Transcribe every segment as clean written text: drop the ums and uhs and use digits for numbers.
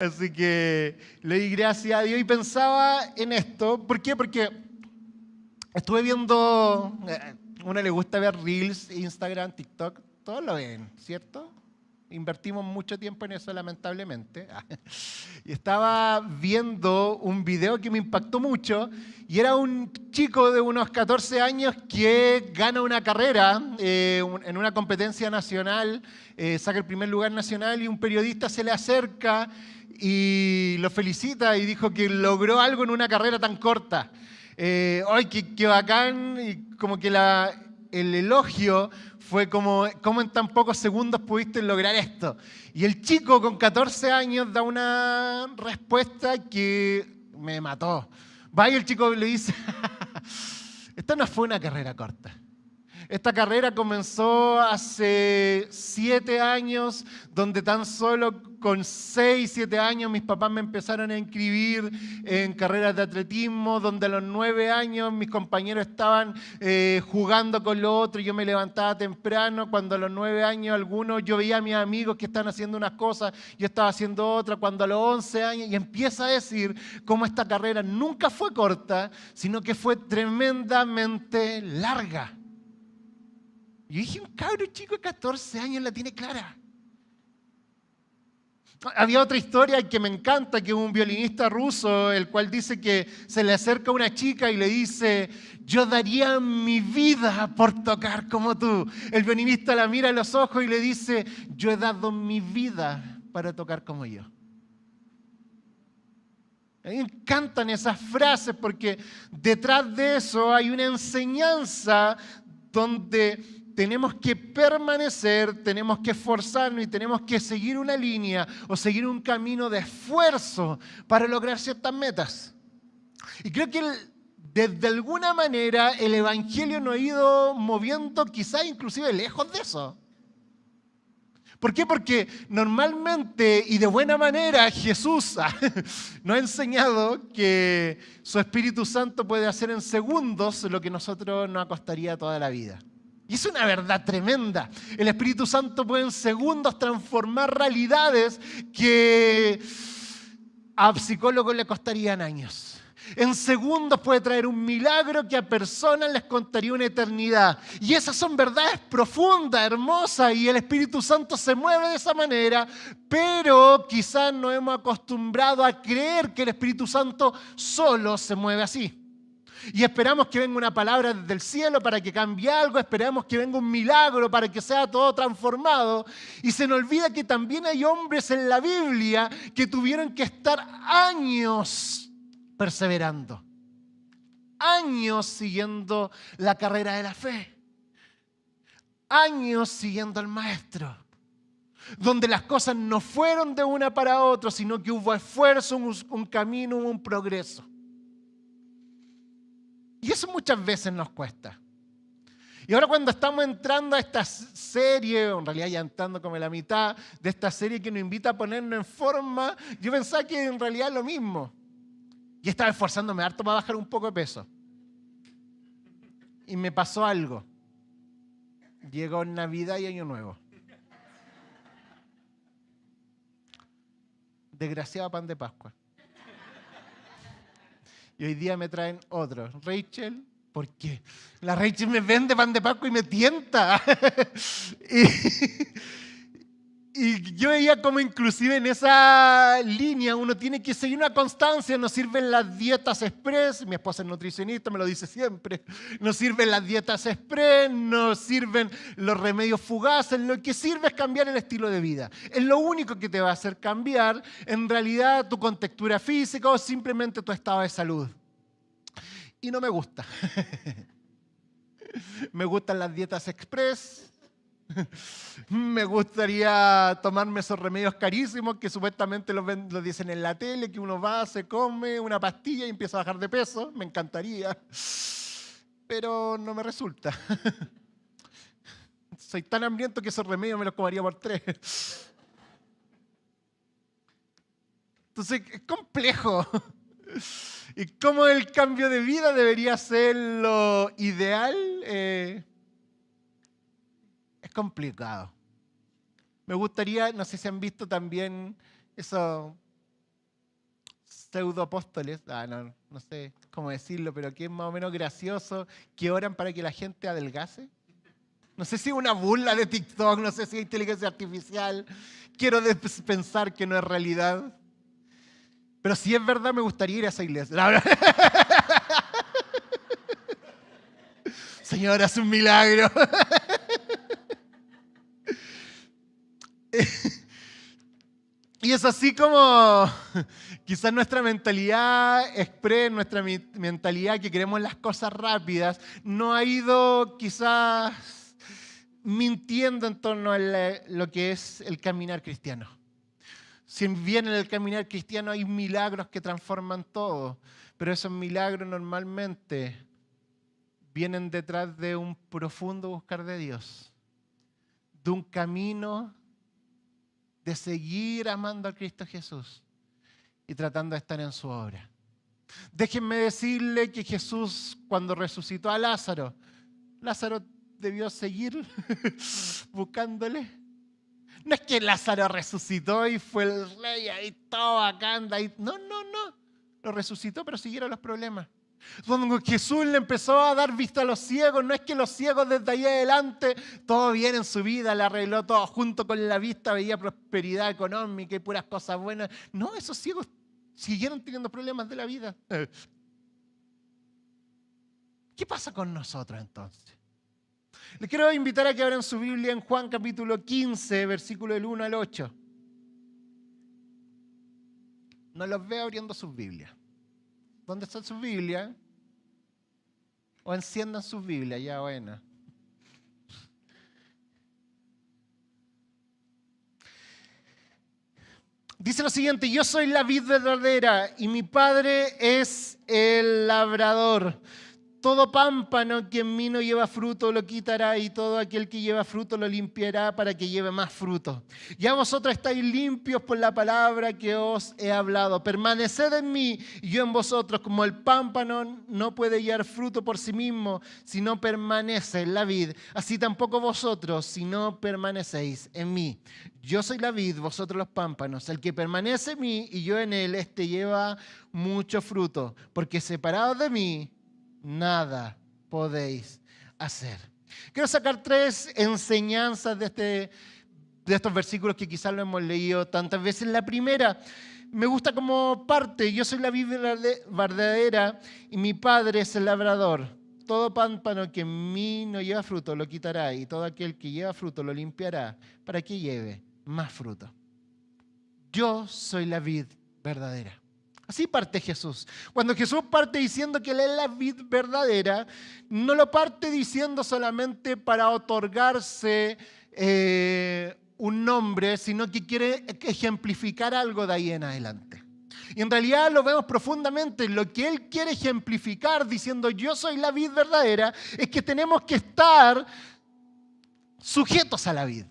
Así que le di gracias a Dios y pensaba en esto. ¿Por qué? Porque estuve viendo, a uno le gusta ver Reels, Instagram, TikTok, todos lo ven, ¿cierto? Invertimos mucho tiempo en eso, lamentablemente. Y estaba viendo un video que me impactó mucho y era un chico de unos 14 años que gana una carrera en una competencia nacional, saca el primer lugar nacional y un periodista se le acerca y lo felicita y dijo que logró algo en una carrera tan corta. ¡Ay, qué bacán! Y como que el elogio fue como, ¿cómo en tan pocos segundos pudiste lograr esto? Y el chico con 14 años da una respuesta que me mató. Va y el chico le dice, esta no fue una carrera corta. Esta carrera comenzó hace 7 años, donde tan solo con 6, 7 años mis papás me empezaron a inscribir en carreras de atletismo, donde a los 9 años mis compañeros estaban jugando con los otros, yo me levantaba temprano, cuando a los 9 años algunos yo veía a mis amigos que estaban haciendo unas cosas, yo estaba haciendo otras, cuando a los 11 años, y empieza a decir cómo esta carrera nunca fue corta, sino que fue tremendamente larga. Yo dije, un cabro chico de 14 años la tiene clara. Había otra historia que me encanta, que es un violinista ruso, el cual dice que se le acerca una chica y le dice, yo daría mi vida por tocar como tú. El violinista la mira a los ojos y le dice, yo he dado mi vida para tocar como yo. A mí me encantan esas frases porque detrás de eso hay una enseñanza donde tenemos que permanecer, tenemos que esforzarnos y tenemos que seguir una línea o seguir un camino de esfuerzo para lograr ciertas metas. Y creo que desde alguna manera el Evangelio nos ha ido moviendo quizás inclusive lejos de eso. ¿Por qué? Porque normalmente y de buena manera Jesús nos ha enseñado que su Espíritu Santo puede hacer en segundos lo que a nosotros nos costaría toda la vida. Y es una verdad tremenda. El Espíritu Santo puede en segundos transformar realidades que a psicólogos le costarían años. En segundos puede traer un milagro que a personas les contaría una eternidad. Y esas son verdades profundas, hermosas, y el Espíritu Santo se mueve de esa manera, pero quizás nos hemos acostumbrado a creer que el Espíritu Santo solo se mueve así. Y esperamos que venga una palabra desde el cielo para que cambie algo, esperamos que venga un milagro para que sea todo transformado. Y se nos olvida que también hay hombres en la Biblia que tuvieron que estar años perseverando, años siguiendo la carrera de la fe, años siguiendo al Maestro, donde las cosas no fueron de una para otra, sino que hubo esfuerzo, un camino, un progreso. Y eso muchas veces nos cuesta. Y ahora cuando estamos entrando a esta serie, o en realidad ya entrando como en la mitad de esta serie que nos invita a ponernos en forma, yo pensaba que en realidad es lo mismo. Y estaba esforzándome harto para bajar un poco de peso. Y me pasó algo. Llegó Navidad y Año Nuevo. Desgraciado pan de Pascua. Y hoy día me traen otro. Rachel, ¿por qué? La Rachel me vende pan de Pascua y me tienta. y yo veía como inclusive en esa línea uno tiene que seguir una constancia. Nos sirven las dietas express. Mi esposa es nutricionista, me lo dice siempre. Nos sirven las dietas express, nos sirven los remedios fugaces. Lo que sirve es cambiar el estilo de vida. Es lo único que te va a hacer cambiar en realidad tu contextura física o simplemente tu estado de salud. Y no me gusta. Me gustan las dietas express. Me gustaría tomarme esos remedios carísimos que supuestamente los dicen en la tele, que uno va, se come una pastilla y empieza a bajar de peso. Me encantaría. Pero no me resulta. Soy tan hambriento que esos remedios me los comería por 3. Entonces, es complejo. Y cómo el cambio de vida debería ser lo ideal, es complicado. Me gustaría, no sé si han visto también esos pseudoapóstoles, no sé cómo decirlo, pero que es más o menos gracioso, que oran para que la gente adelgace. No sé si es una burla de TikTok, no sé si es inteligencia artificial. Quiero pensar que no es realidad. Pero si es verdad, me gustaría ir a esa iglesia. Señor, haz un milagro. Y es así como quizás nuestra mentalidad express, nuestra mentalidad que queremos las cosas rápidas, no ha ido quizás mintiendo en torno a lo que es el caminar cristiano. Si bien en el caminar cristiano hay milagros que transforman todo, pero esos milagros normalmente vienen detrás de un profundo buscar de Dios, de un camino de seguir amando a Cristo Jesús y tratando de estar en su obra. Déjenme decirle que Jesús, cuando resucitó a Lázaro, Lázaro debió seguir buscándole. No es que Lázaro resucitó y fue el rey ahí todo bacán. No. Lo resucitó, pero siguieron los problemas. Cuando Jesús le empezó a dar vista a los ciegos, no es que los ciegos desde ahí adelante, todo bien en su vida, le arregló todo junto con la vista, veía prosperidad económica y puras cosas buenas. No, esos ciegos siguieron teniendo problemas de la vida. ¿Qué pasa con nosotros entonces? Les quiero invitar a que abran su Biblia en Juan capítulo 15, versículo del 1 al 8. No los veo abriendo sus Biblias. ¿Dónde están sus Biblias? O enciendan sus Biblias, ya bueno. Dice lo siguiente: yo soy la vid verdadera y mi Padre es el labrador. Todo pámpano que en mí no lleva fruto lo quitará, y todo aquel que lleva fruto lo limpiará para que lleve más fruto. Ya vosotros estáis limpios por la palabra que os he hablado. Permaneced en mí y yo en vosotros, como el pámpano no puede llevar fruto por sí mismo si no permanece en la vid. Así tampoco vosotros si no permanecéis en mí. Yo soy la vid, vosotros los pámpanos. El que permanece en mí y yo en él, este lleva mucho fruto, porque separados de mí nada podéis hacer. Quiero sacar 3 enseñanzas de estos versículos que quizás lo hemos leído tantas veces. La primera, me gusta como parte: yo soy la vid verdadera y mi Padre es el labrador. Todo pámpano que en mí no lleva fruto lo quitará, y todo aquel que lleva fruto lo limpiará para que lleve más fruto. Yo soy la vid verdadera. Así parte Jesús. Cuando Jesús parte diciendo que Él es la vid verdadera, no lo parte diciendo solamente para otorgarse un nombre, sino que quiere ejemplificar algo de ahí en adelante. Y en realidad lo vemos profundamente. Lo que Él quiere ejemplificar diciendo yo soy la vid verdadera es que tenemos que estar sujetos a la vid.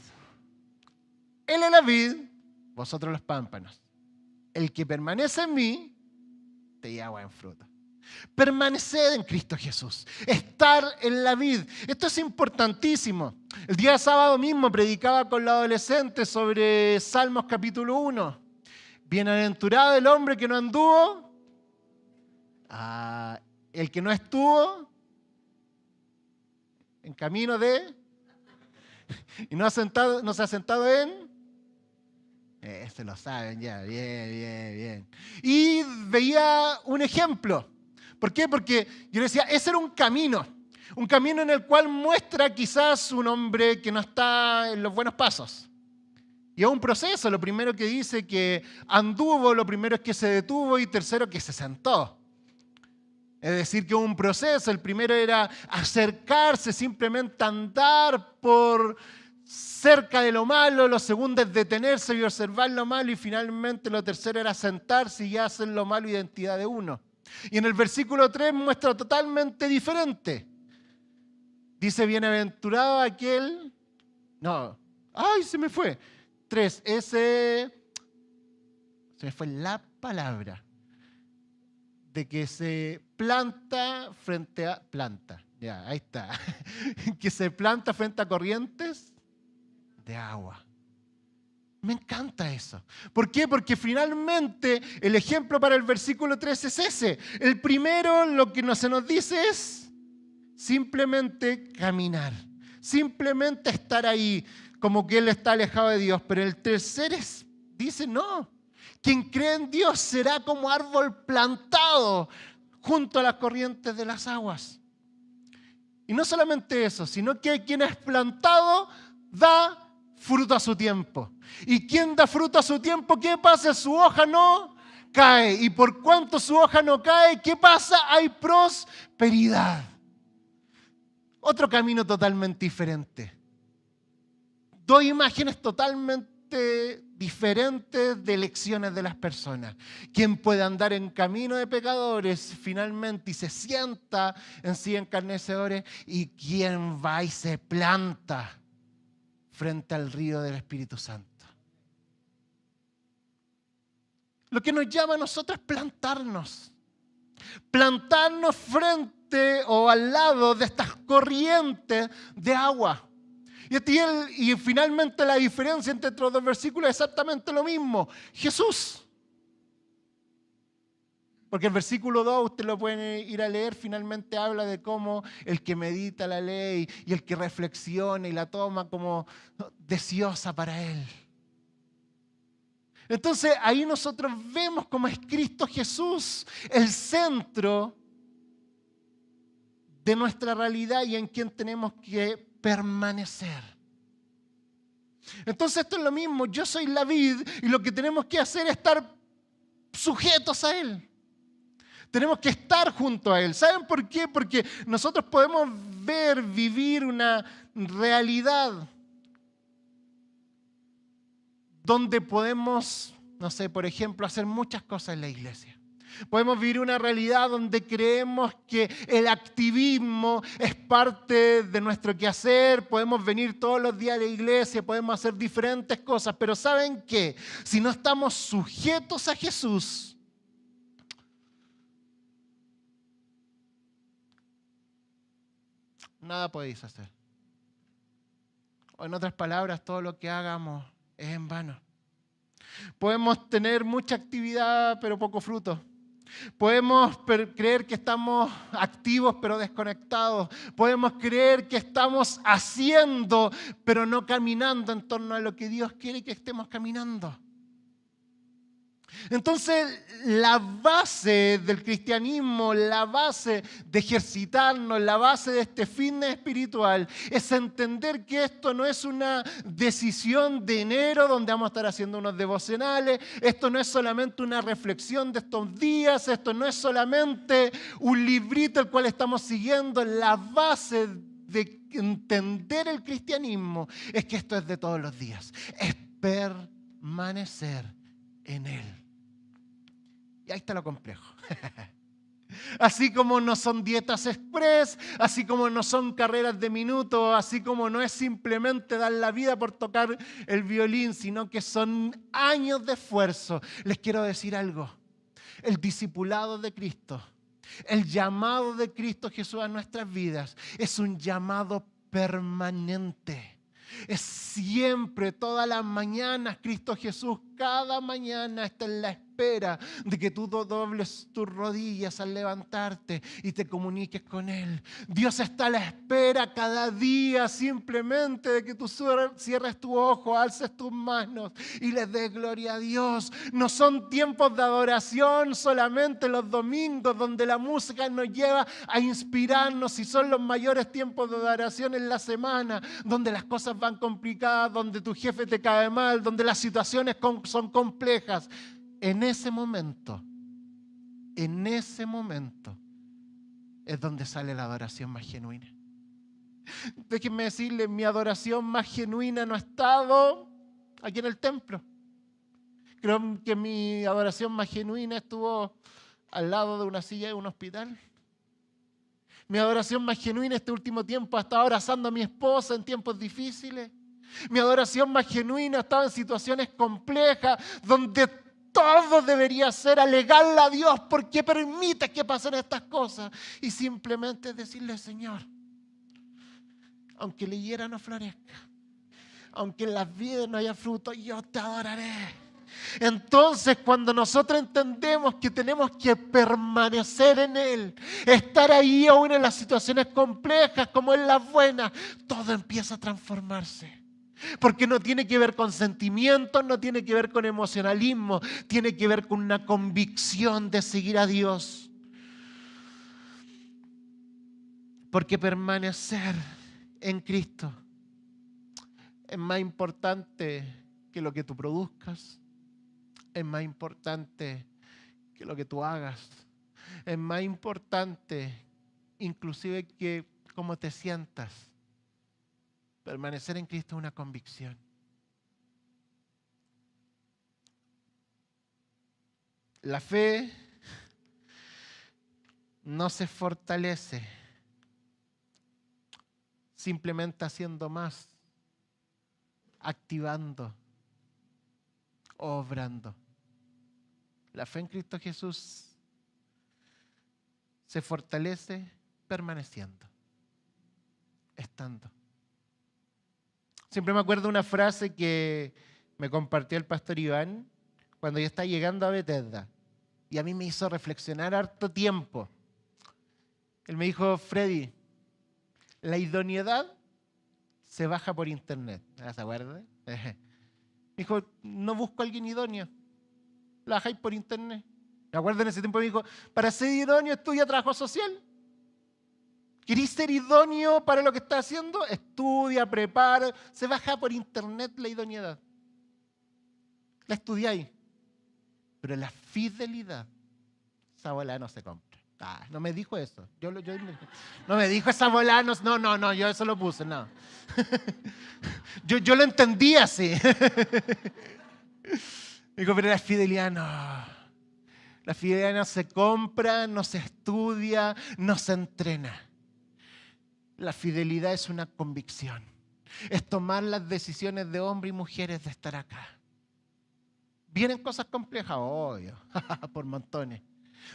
Él es la vid, vosotros los pámpanos. El que permanece en mí, te lleva buen fruto. Permanecer en Cristo Jesús, estar en la vid. Esto es importantísimo. El día de sábado mismo predicaba con los adolescentes sobre Salmos capítulo 1. Bienaventurado el hombre que no anduvo, el que no estuvo en camino de, y no se ha sentado en. Se lo saben ya, bien. Y veía un ejemplo. ¿Por qué? Porque yo decía, ese era un camino en el cual muestra quizás un hombre que no está en los buenos pasos. Y es un proceso. Lo primero que dice que anduvo, lo primero es que se detuvo, y tercero que se sentó. Es decir, que es un proceso. El primero era acercarse, simplemente andar por cerca de lo malo. Lo segundo es detenerse y observar lo malo. Y finalmente lo tercero era sentarse y ya hacer lo malo identidad de uno. Y en el versículo 3 muestra totalmente diferente. Dice, bienaventurado aquel. No, ¡ay, se me fue! 3, se me fue la palabra. De que se planta frente a. Planta, ya, ahí está. Que se planta frente a corrientes de agua. Me encanta eso. ¿Por qué? Porque finalmente el ejemplo para el versículo 3 es ese. El primero, lo que se nos dice es simplemente caminar. Simplemente estar ahí, como que Él está alejado de Dios. Pero el tercer dice, no. Quien cree en Dios será como árbol plantado junto a las corrientes de las aguas. Y no solamente eso, sino que quien es plantado da fruto a su tiempo. ¿Y quien da fruto a su tiempo? ¿Qué pasa? Su hoja no cae. Y por cuanto su hoja no cae, ¿qué pasa? Hay prosperidad. Otro camino totalmente diferente. Dos imágenes totalmente diferentes de elecciones de las personas. Quien puede andar en camino de pecadores finalmente y se sienta en sí encarnecedores, y quien va y se planta frente al río del Espíritu Santo. Lo que nos llama a nosotros es plantarnos. Plantarnos frente o al lado de estas corrientes de agua. Y finalmente la diferencia entre estos dos versículos es exactamente lo mismo. Jesús. Porque el versículo 2, usted lo pueden ir a leer, finalmente habla de cómo el que medita la ley y el que reflexiona y la toma como deseosa para él. Entonces ahí nosotros vemos cómo es Cristo Jesús el centro de nuestra realidad y en quien tenemos que permanecer. Entonces esto es lo mismo, yo soy la vid y lo que tenemos que hacer es estar sujetos a Él. Tenemos que estar junto a Él. ¿Saben por qué? Porque nosotros podemos vivir una realidad donde podemos, no sé, por ejemplo, hacer muchas cosas en la iglesia. Podemos vivir una realidad donde creemos que el activismo es parte de nuestro quehacer, podemos venir todos los días a la iglesia, podemos hacer diferentes cosas, pero ¿saben qué? Si no estamos sujetos a Jesús, nada podéis hacer. O en otras palabras, todo lo que hagamos es en vano. Podemos tener mucha actividad, pero poco fruto. Podemos creer que estamos activos pero desconectados. Podemos creer que estamos haciendo pero no caminando en torno a lo que Dios quiere que estemos caminando. Entonces, la base del cristianismo, la base de ejercitarnos, la base de este fitness espiritual es entender que esto no es una decisión de enero donde vamos a estar haciendo unos devocionales, esto no es solamente una reflexión de estos días, esto no es solamente un librito el cual estamos siguiendo. La base de entender el cristianismo es que esto es de todos los días, es permanecer en Él. Y ahí está lo complejo. Así como no son dietas express, así como no son carreras de minutos, así como no es simplemente dar la vida por tocar el violín, sino que son años de esfuerzo. Les quiero decir algo. El discipulado de Cristo, el llamado de Cristo Jesús a nuestras vidas es un llamado permanente. Es siempre, todas las mañanas, Cristo Jesús cada mañana está en la espera de que tú dobles tus rodillas al levantarte y te comuniques con Él. Dios está a la espera cada día simplemente de que tú cierres tu ojo, alces tus manos y le des gloria a Dios. No son tiempos de adoración solamente los domingos donde la música nos lleva a inspirarnos, y son los mayores tiempos de adoración en la semana, donde las cosas van complicadas, donde tu jefe te cae mal, donde las situaciones son complejas. En ese momento es donde sale la adoración más genuina. Déjenme decirles, mi adoración más genuina no ha estado aquí en el templo. Creo que mi adoración más genuina estuvo al lado de una silla de un hospital. Mi adoración más genuina este último tiempo ha estado abrazando a mi esposa en tiempos difíciles. Mi adoración más genuina estaba en situaciones complejas donde todo debería ser alegarle a Dios por qué permites que pasen estas cosas, y simplemente decirle: Señor, aunque la higuera no florezca, aunque en las vides no haya fruto, yo te adoraré. Entonces, cuando nosotros entendemos que tenemos que permanecer en Él, estar ahí aún en las situaciones complejas como en las buenas, todo empieza a transformarse. Porque no tiene que ver con sentimientos, no tiene que ver con emocionalismo, tiene que ver con una convicción de seguir a Dios. Porque permanecer en Cristo es más importante que lo que tú produzcas, es más importante que lo que tú hagas, es más importante inclusive que cómo te sientas. Permanecer en Cristo es una convicción. La fe no se fortalece simplemente haciendo más, activando, obrando. La fe en Cristo Jesús se fortalece permaneciendo, estando. Siempre me acuerdo de una frase que me compartió el pastor Iván cuando yo estaba llegando a Bethesda. Y a mí me hizo reflexionar harto tiempo. Él me dijo, Freddy, la idoneidad se baja por internet. ¿Se acuerda? Me dijo, no busco a alguien idóneo. La bajáis por internet. Me acuerdo en ese tiempo me dijo, para ser idóneo estudia trabajo social. ¿Querís ser idóneo para lo que estás haciendo? Estudia, prepara. Se baja por internet la idoneidad. La estudiáis. Pero la fidelidad, esa bola no se compra. No me dijo eso. No me dijo esa bola, no, yo eso lo puse, no. yo lo entendí así. Digo, pero la fidelidad no. La fidelidad no se compra, no se estudia, no se entrena. La fidelidad es una convicción. Es tomar las decisiones de hombres y mujeres de estar acá. Vienen cosas complejas, obvio, por montones.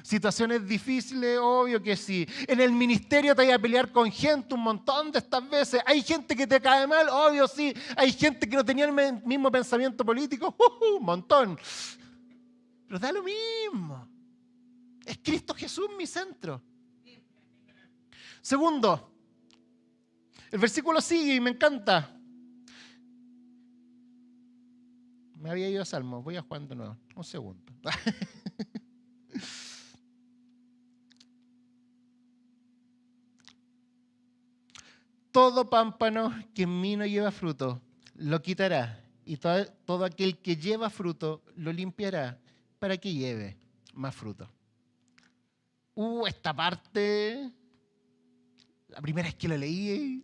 Situaciones difíciles, obvio que sí. En el ministerio te vas a pelear con gente un montón de estas veces. Hay gente que te cae mal, obvio sí. Hay gente que no tenía el mismo pensamiento político, un montón. Pero da lo mismo. Es Cristo Jesús mi centro. Segundo, el versículo sigue y me encanta. Me había ido a Salmos, voy a Juan de nuevo. Un segundo. Todo pámpano que en mí no lleva fruto, lo quitará. Y todo aquel que lleva fruto, lo limpiará para que lleve más fruto. Esta parte, la primera vez que lo leí,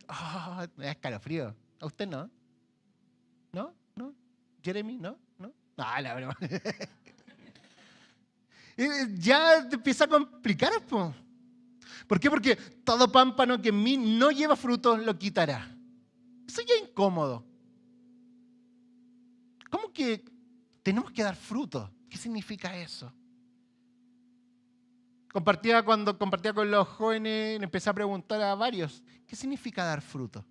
me da escalofrío. ¿A usted no? ¿No? ¿No? ¿Jeremy? ¿No? ¿No? La broma. Ya te empieza a complicar, po. ¿Por qué? Porque todo pámpano que en mí no lleva frutos lo quitará. Eso ya es incómodo. ¿Cómo que tenemos que dar fruto? ¿Qué significa eso? Cuando compartía con los jóvenes, le empecé a preguntar a varios, ¿qué significa dar fruto?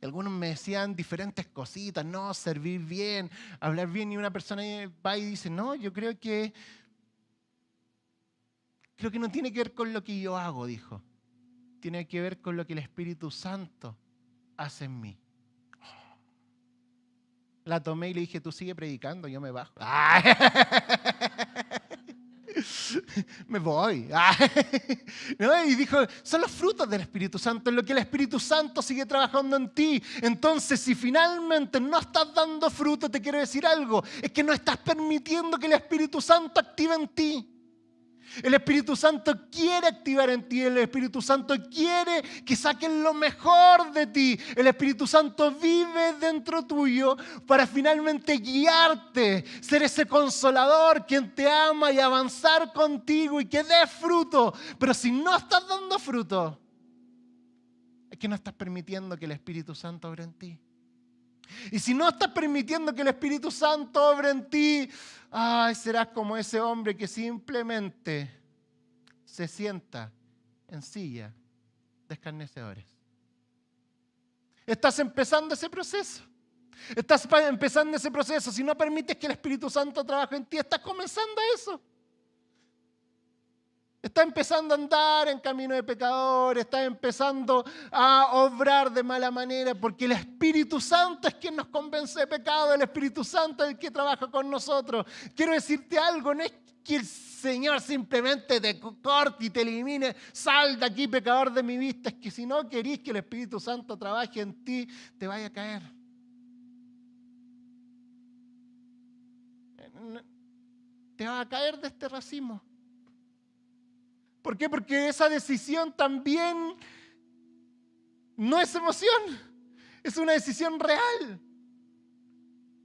Algunos me decían diferentes cositas, no, servir bien, hablar bien, y una persona va y dice, no, yo creo que no tiene que ver con lo que yo hago, dijo. Tiene que ver con lo que el Espíritu Santo hace en mí. La tomé y le dije, tú sigue predicando, yo me bajo. Me voy. ¿No? Y dijo, son los frutos del Espíritu Santo, en lo que el Espíritu Santo sigue trabajando en ti. Entonces, si finalmente no estás dando fruto, te quiero decir algo, es que no estás permitiendo que el Espíritu Santo active en ti. El Espíritu Santo quiere activar en ti, el Espíritu Santo quiere que saquen lo mejor de ti. El Espíritu Santo vive dentro tuyo para finalmente guiarte, ser ese consolador quien te ama y avanzar contigo y que dé fruto. Pero si no estás dando fruto, es que no estás permitiendo que el Espíritu Santo obre en ti. Y si no estás permitiendo que el Espíritu Santo obre en ti, serás como ese hombre que simplemente se sienta en silla de escarnecedores. Estás empezando ese proceso. Estás empezando ese proceso. Si no permites que el Espíritu Santo trabaje en ti, estás comenzando eso. Estás empezando a andar en camino de pecador, estás empezando a obrar de mala manera, porque el Espíritu Santo es quien nos convence de pecado, el Espíritu Santo es el que trabaja con nosotros. Quiero decirte algo, no es que el Señor simplemente te corte y te elimine, sal de aquí pecador de mi vista, es que si no querís que el Espíritu Santo trabaje en ti, te vaya a caer. Te vas a caer de este racimo. ¿Por qué? Porque esa decisión también no es emoción, es una decisión real.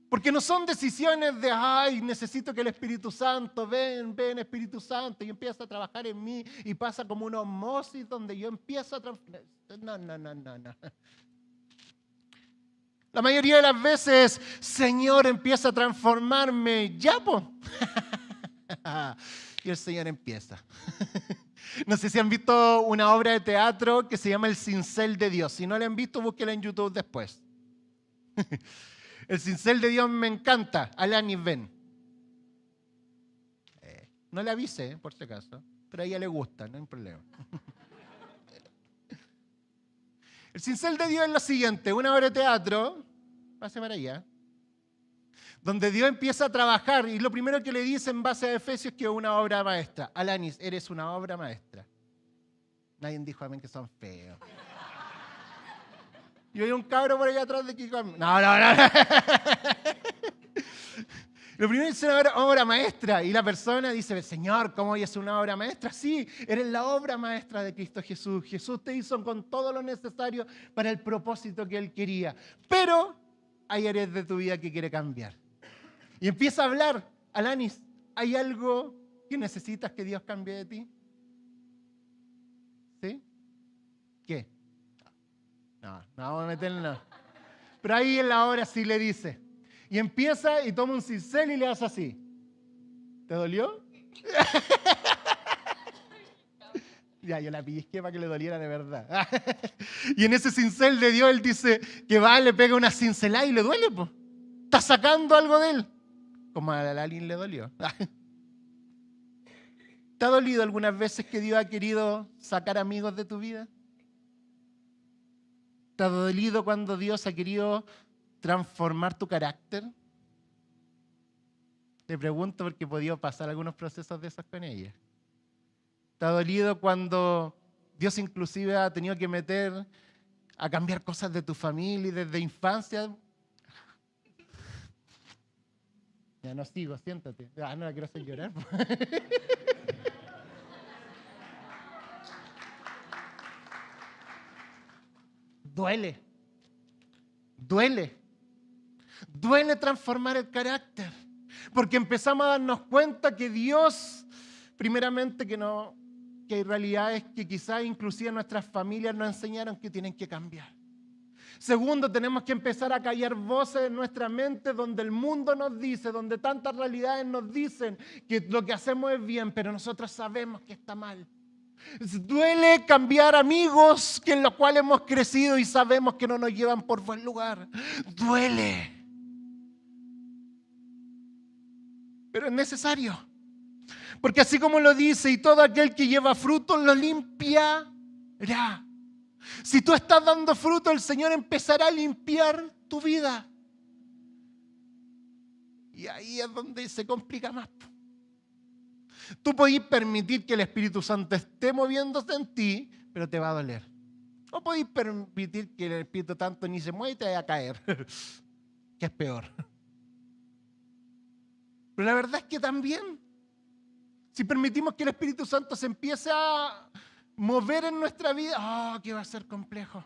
Porque no son decisiones de, ay, necesito que el Espíritu Santo, ven Espíritu Santo, y empieza a trabajar en mí y pasa como una osmosis donde yo empiezo a transformar. No. La mayoría de las veces, Señor, empieza a transformarme, ya, po. Y el Señor empieza. No sé si han visto una obra de teatro que se llama El Cincel de Dios. Si no la han visto, búsquela en YouTube después. El Cincel de Dios me encanta. Alanis Ben. No la avise, por si acaso, pero a ella le gusta, no hay problema. El Cincel de Dios es lo siguiente, una obra de teatro, pase para allá, donde Dios empieza a trabajar y lo primero que le dice en base a Efesios es que es una obra maestra. Alanis, eres una obra maestra. Nadie dijo amén que son feos. Y hay un cabro por allá atrás de que... No. Lo primero es una obra maestra y la persona dice, Señor, ¿cómo voy a ser una obra maestra? Sí, eres la obra maestra de Cristo Jesús. Jesús te hizo con todo lo necesario para el propósito que Él quería. Pero hay áreas de tu vida que quiere cambiar. Y empieza a hablar, Alanis, ¿hay algo que necesitas que Dios cambie de ti? ¿Sí? ¿Qué? No vamos a meterlo. Pero ahí en la obra sí le dice. Y empieza y toma un cincel y le hace así. ¿Te dolió? Ya, yo la pellizqué para que le doliera de verdad. Y en ese cincel de Dios, Él dice que va, le pega una cincelada y le duele, pues. Está sacando algo de Él. Como a Alanis le dolió. ¿Te ha dolido algunas veces que Dios ha querido sacar amigos de tu vida? ¿Te ha dolido cuando Dios ha querido transformar tu carácter? Te pregunto porque he podido pasar algunos procesos de esos con ella. ¿Te ha dolido cuando Dios inclusive ha tenido que meter a cambiar cosas de tu familia y desde infancia? Ya no sigo, siéntate. No la quiero hacer llorar. Duele transformar el carácter, porque empezamos a darnos cuenta que Dios, primeramente que hay realidades que quizás inclusive nuestras familias nos enseñaron que tienen que cambiar. Segundo, tenemos que empezar a callar voces en nuestra mente donde el mundo nos dice, donde tantas realidades nos dicen que lo que hacemos es bien, pero nosotros sabemos que está mal. Duele cambiar amigos en los cuales hemos crecido y sabemos que no nos llevan por buen lugar. Duele. Pero es necesario. Porque así como lo dice, y todo aquel que lleva fruto lo limpiará. Si tú estás dando fruto, el Señor empezará a limpiar tu vida. Y ahí es donde se complica más. Tú podés permitir que el Espíritu Santo esté moviéndose en ti, pero te va a doler. O podés permitir que el Espíritu Santo ni se mueva y te vaya a caer, que es peor. Pero la verdad es que también, si permitimos que el Espíritu Santo se empiece a mover en nuestra vida, que va a ser complejo.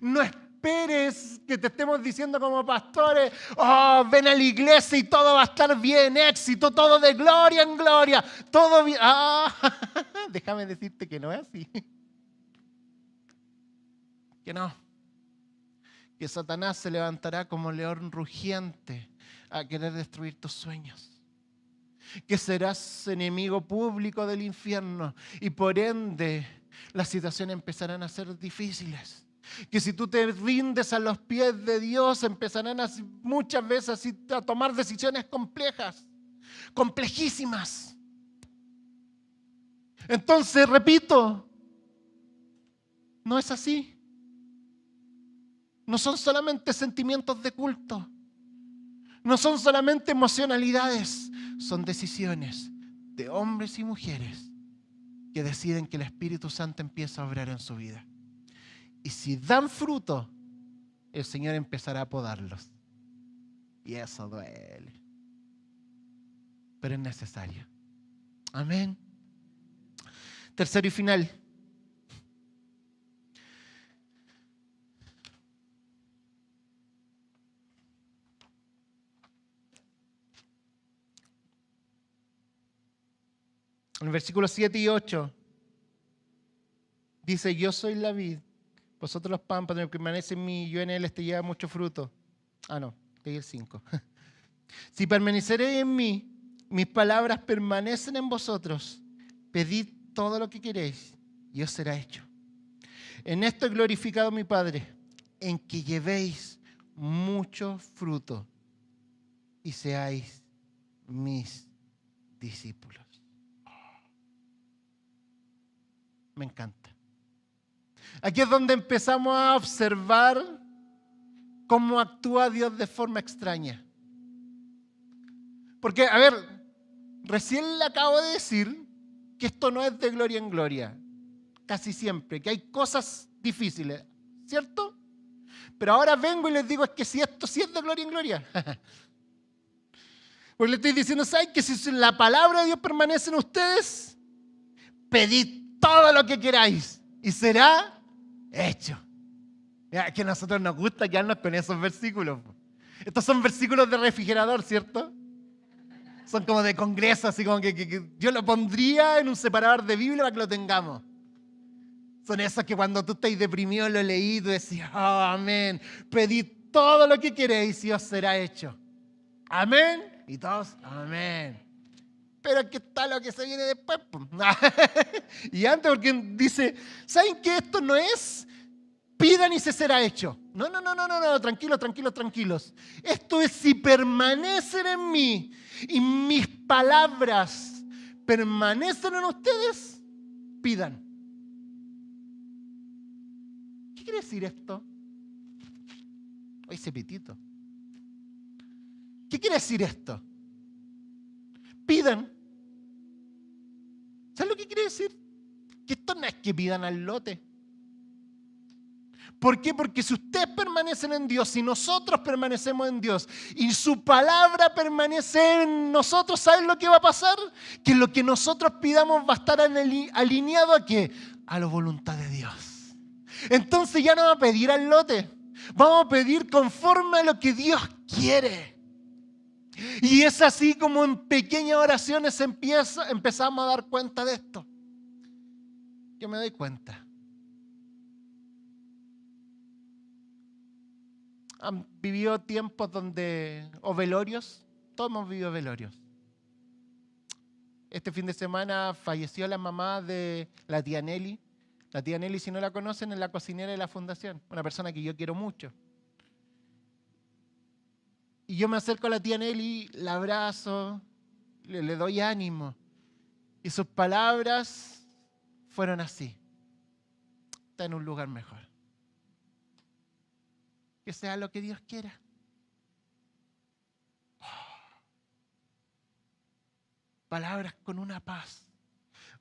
No esperes que te estemos diciendo como pastores, ven a la iglesia y todo va a estar bien, éxito, todo de gloria en gloria, todo bien. Déjame decirte que no es así. Que no. Que Satanás se levantará como león rugiente a querer destruir tus sueños. Que serás enemigo público del infierno y por ende las situaciones empezarán a ser difíciles. Que si tú te rindes a los pies de Dios, empezarán muchas veces así a tomar decisiones complejas, complejísimas. Entonces, repito, no es así. No son solamente sentimientos de culto. No son solamente emocionalidades. Son decisiones de hombres y mujeres que deciden que el Espíritu Santo empieza a obrar en su vida. Y si dan fruto, el Señor empezará a podarlos. Y eso duele. Pero es necesario. Amén. Tercero y final. En el versículo 7 y 8 dice: yo soy la vid, vosotros los pámpanos, el que permanece en mí, yo en él, este lleva mucho fruto. No, leí el 5. Si permaneceréis en mí, mis palabras permanecen en vosotros, pedid todo lo que queréis y os será hecho. En esto he glorificado a mi Padre, en que llevéis mucho fruto y seáis mis discípulos. Me encanta. Aquí es donde empezamos a observar cómo actúa Dios de forma extraña. Porque, a ver, recién le acabo de decir que esto no es de gloria en gloria, casi siempre, que hay cosas difíciles, ¿cierto? Pero ahora vengo y les digo, es que si esto sí es de gloria en gloria. Pues le estoy diciendo, ¿saben que si la palabra de Dios permanece en ustedes, pedid todo lo que queráis y será hecho? Mira, que a nosotros nos gusta quedarnos con esos versículos. Estos son versículos de refrigerador, ¿cierto? Son como de congreso, así como que yo lo pondría en un separador de Biblia para que lo tengamos. Son esos que cuando tú estás deprimido lo leí y tú decís, oh, amén, pedid todo lo que queréis y os será hecho. Amén. Y todos, amén. Pero aquí está lo que se viene después. Y antes, porque dice, ¿saben que esto no es pidan y se será hecho? No, tranquilos. Esto es si permanecen en mí y mis palabras permanecen en ustedes, pidan. ¿Qué quiere decir esto? Oye, ese pitito. ¿Qué quiere decir esto? Pidan. ¿Sabes lo que quiere decir? Que esto no es que pidan al lote. ¿Por qué? Porque si ustedes permanecen en Dios, si nosotros permanecemos en Dios y su palabra permanece en nosotros, ¿saben lo que va a pasar? Que lo que nosotros pidamos va a estar alineado ¿a qué? A la voluntad de Dios. Entonces ya no va a pedir al lote, vamos a pedir conforme a lo que Dios quiere. Y es así como en pequeñas oraciones empezamos a dar cuenta de esto. Yo me doy cuenta. ¿Han vivido tiempos o velorios? Todos hemos vivido velorios. Este fin de semana falleció la mamá de la tía Nelly. La tía Nelly, si no la conocen, es la cocinera de la fundación. Una persona que yo quiero mucho. Y yo me acerco a la tía Nelly, la abrazo, le doy ánimo. Y sus palabras fueron así: está en un lugar mejor. Que sea lo que Dios quiera. Palabras con una paz.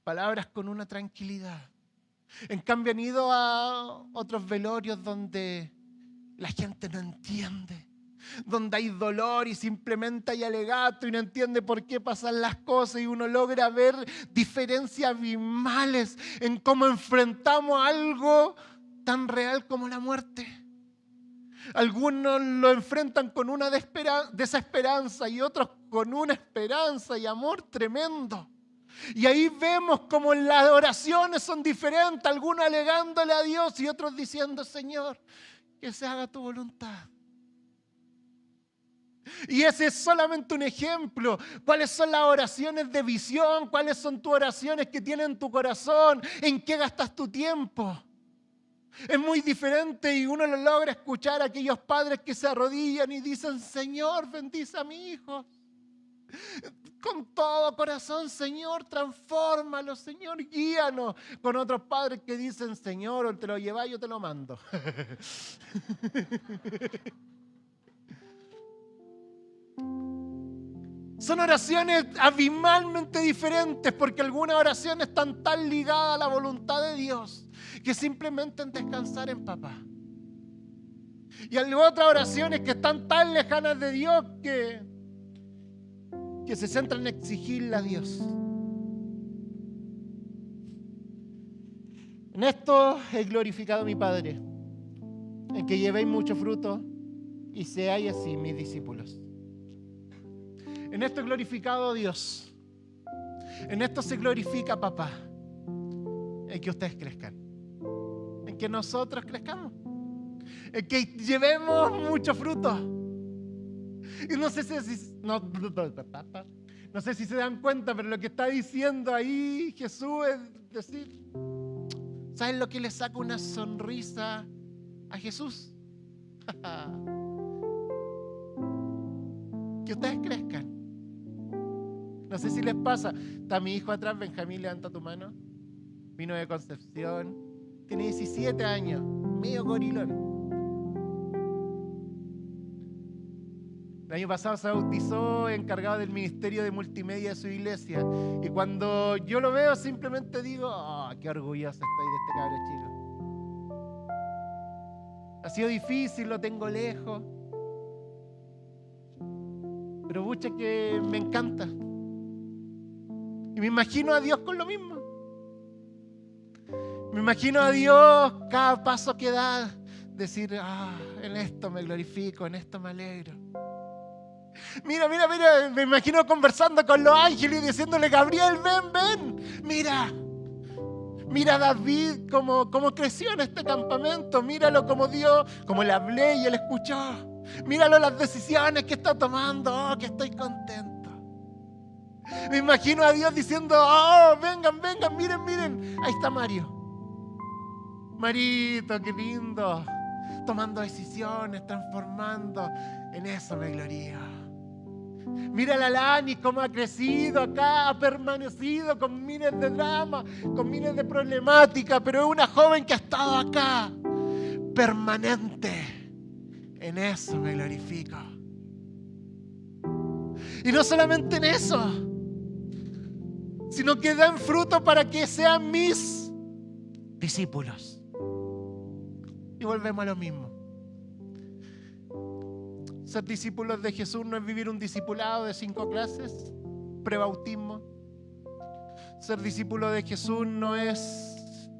Palabras con una tranquilidad. En cambio han ido a otros velorios donde la gente no entiende, donde hay dolor y simplemente hay alegato y no entiende por qué pasan las cosas, y uno logra ver diferencias abismales en cómo enfrentamos algo tan real como la muerte. Algunos lo enfrentan con una desesperanza y otros con una esperanza y amor tremendo. Y ahí vemos como las oraciones son diferentes, algunos alegándole a Dios y otros diciendo: Señor, que se haga tu voluntad. Y ese es solamente un ejemplo. ¿Cuáles son las oraciones de visión? ¿Cuáles son tus oraciones que tienen tu corazón? ¿En qué gastas tu tiempo? Es muy diferente y uno lo logra escuchar a aquellos padres que se arrodillan y dicen, Señor, bendice a mi hijo. Con todo corazón, Señor, transfórmalo, Señor, guíanos. Con otros padres que dicen, Señor, o te lo llevas, yo te lo mando. Son oraciones abismalmente diferentes porque algunas oraciones están tan ligadas a la voluntad de Dios que simplemente en descansar en papá. Y hay otras oraciones que están tan lejanas de Dios que se centran en exigirle a Dios. En esto he glorificado a mi Padre, en que llevéis mucho fruto y seáis así mis discípulos. En esto he glorificado a Dios. En esto se glorifica a papá, en que ustedes crezcan, en que nosotros crezcamos, en que llevemos mucho fruto. Y no sé si se dan cuenta, pero lo que está diciendo ahí Jesús es decir, ¿saben lo que le saca una sonrisa a Jesús? Que ustedes crezcan. No sé si les pasa. Está mi hijo atrás, Benjamín, levanta tu mano. Vino de Concepción. Tiene 17 años. Medio gorilón. El año pasado se bautizó encargado del ministerio de multimedia de su iglesia. Y cuando yo lo veo simplemente digo, oh, qué orgulloso estoy de este cabro chico. Ha sido difícil, lo tengo lejos. Pero pucha que me encanta. Y me imagino a Dios con lo mismo. Me imagino a Dios cada paso que da. Decir, en esto me glorifico, en esto me alegro. Mira, me imagino conversando con los ángeles y diciéndole, Gabriel, ven. Mira a David cómo creció en este campamento. Míralo como Dios, como le hablé y él escuchó. Míralo las decisiones que está tomando, que estoy contento. Me imagino a Dios diciendo, vengan, miren, ahí está Mario. Marito, qué lindo. Tomando decisiones, transformando. En eso me glorío. Mira a la Lani cómo ha crecido acá, ha permanecido con miles de dramas, con miles de problemáticas, pero es una joven que ha estado acá, permanente. En eso me glorifico. Y no solamente en eso, sino que dan fruto para que sean mis discípulos. Y volvemos a lo mismo. Ser discípulos de Jesús no es vivir un discipulado de 5 clases, prebautismo. Ser discípulo de Jesús no es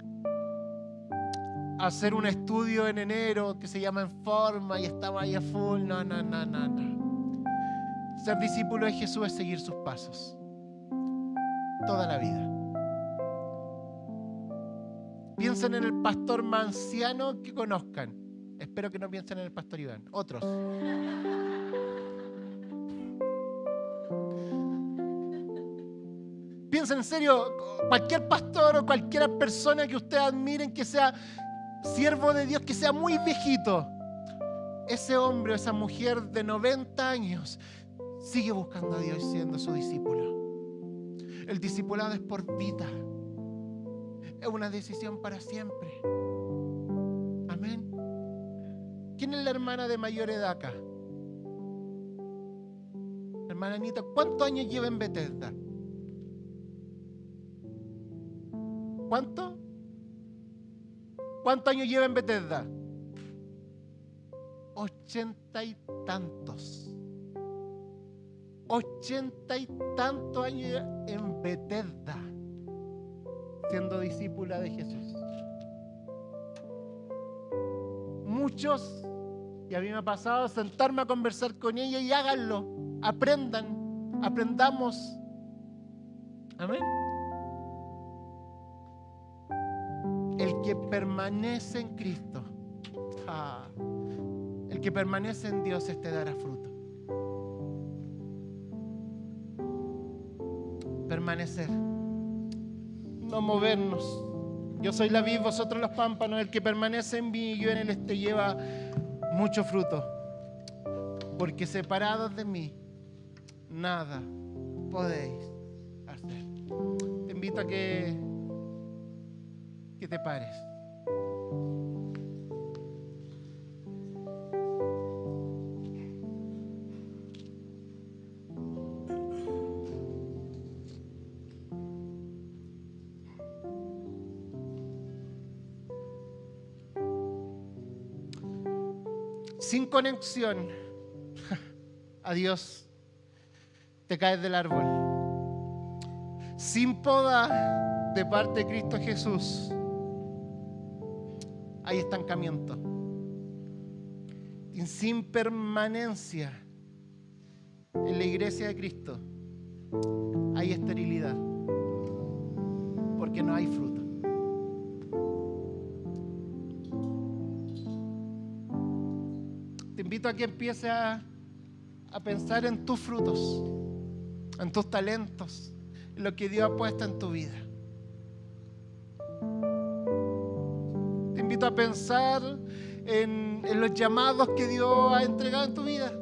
hacer un estudio en enero que se llama En Forma y estamos ahí a full. No. Ser discípulo de Jesús es seguir sus pasos toda la vida. Piensen en el pastor más anciano que conozcan. Espero que no piensen en el pastor Iván. Otros. Piensen en serio, cualquier pastor o cualquier persona que ustedes admiren que sea siervo de Dios, que sea muy viejito. Ese hombre o esa mujer de 90 años sigue buscando a Dios siendo su discípulo. El discipulado es por vida. Es una decisión para siempre. Amén. ¿Quién es la hermana de mayor edad acá? Hermana Anita, ¿cuántos años lleva en Bethesda? ¿Cuánto? ¿Cuántos años lleva en Bethesda? 80 y tantos. 80 y tantos años en Bethesda, siendo discípula de Jesús. Muchos, y a mí me ha pasado sentarme a conversar con ella y háganlo, aprendamos. Amén. El que permanece en Cristo, el que permanece en Dios, te dará fruto. Permanecer, no movernos, Yo soy la vid, vosotros los pámpanos. El que permanece en mí y yo en él, este lleva mucho fruto. Porque separados de mí, nada podéis hacer. Te invito a que te pares. Sin conexión a Dios, te caes del árbol. Sin poda de parte de Cristo Jesús, hay estancamiento. Y sin permanencia en la iglesia de Cristo, hay esterilidad, porque no hay fruto. Te invito a que empieces a pensar en tus frutos, en tus talentos, en lo que Dios ha puesto en tu vida. Te invito a pensar en los llamados que Dios ha entregado en tu vida.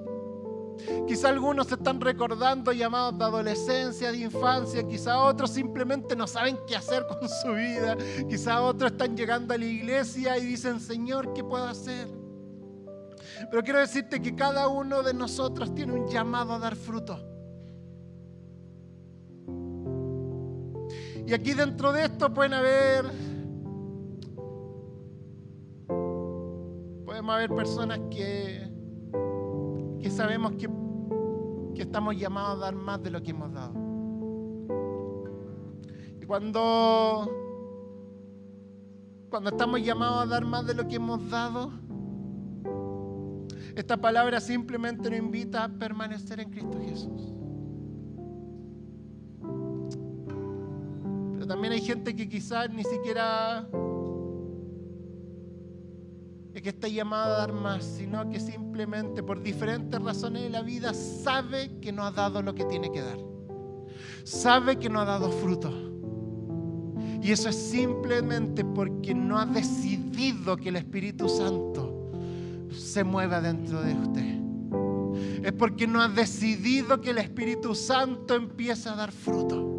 Quizá algunos se están recordando llamados de adolescencia, de infancia. Quizá otros simplemente no saben qué hacer con su vida. Quizá otros están llegando a la iglesia y dicen: Señor, ¿qué puedo hacer? Pero quiero decirte que cada uno de nosotros tiene un llamado a dar fruto. Y aquí dentro de esto podemos haber personas que sabemos que estamos llamados a dar más de lo que hemos dado. Y cuando estamos llamados a dar más de lo que hemos dado, esta palabra simplemente nos invita a permanecer en Cristo Jesús. Pero también hay gente que quizás ni siquiera es que está llamada a dar más, sino que simplemente por diferentes razones de la vida sabe que no ha dado lo que tiene que dar. Sabe que no ha dado fruto. Y eso es simplemente porque no ha decidido que el Espíritu Santo se mueva dentro de usted. Es porque no ha decidido que el Espíritu Santo empiece a dar fruto.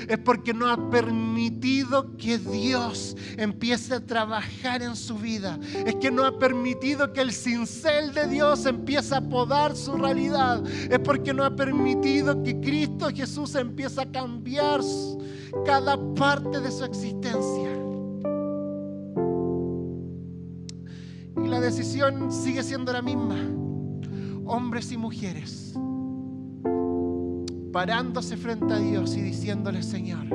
Es porque no ha permitido que Dios empiece a trabajar en su vida. Es que no ha permitido que el cincel de Dios empiece a podar su realidad. Es porque no ha permitido que Cristo Jesús empiece a cambiar cada parte de su existencia. Y la decisión sigue siendo la misma. Hombres y mujeres parándose frente a Dios y diciéndole: Señor,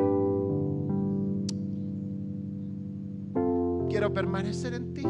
quiero permanecer en ti.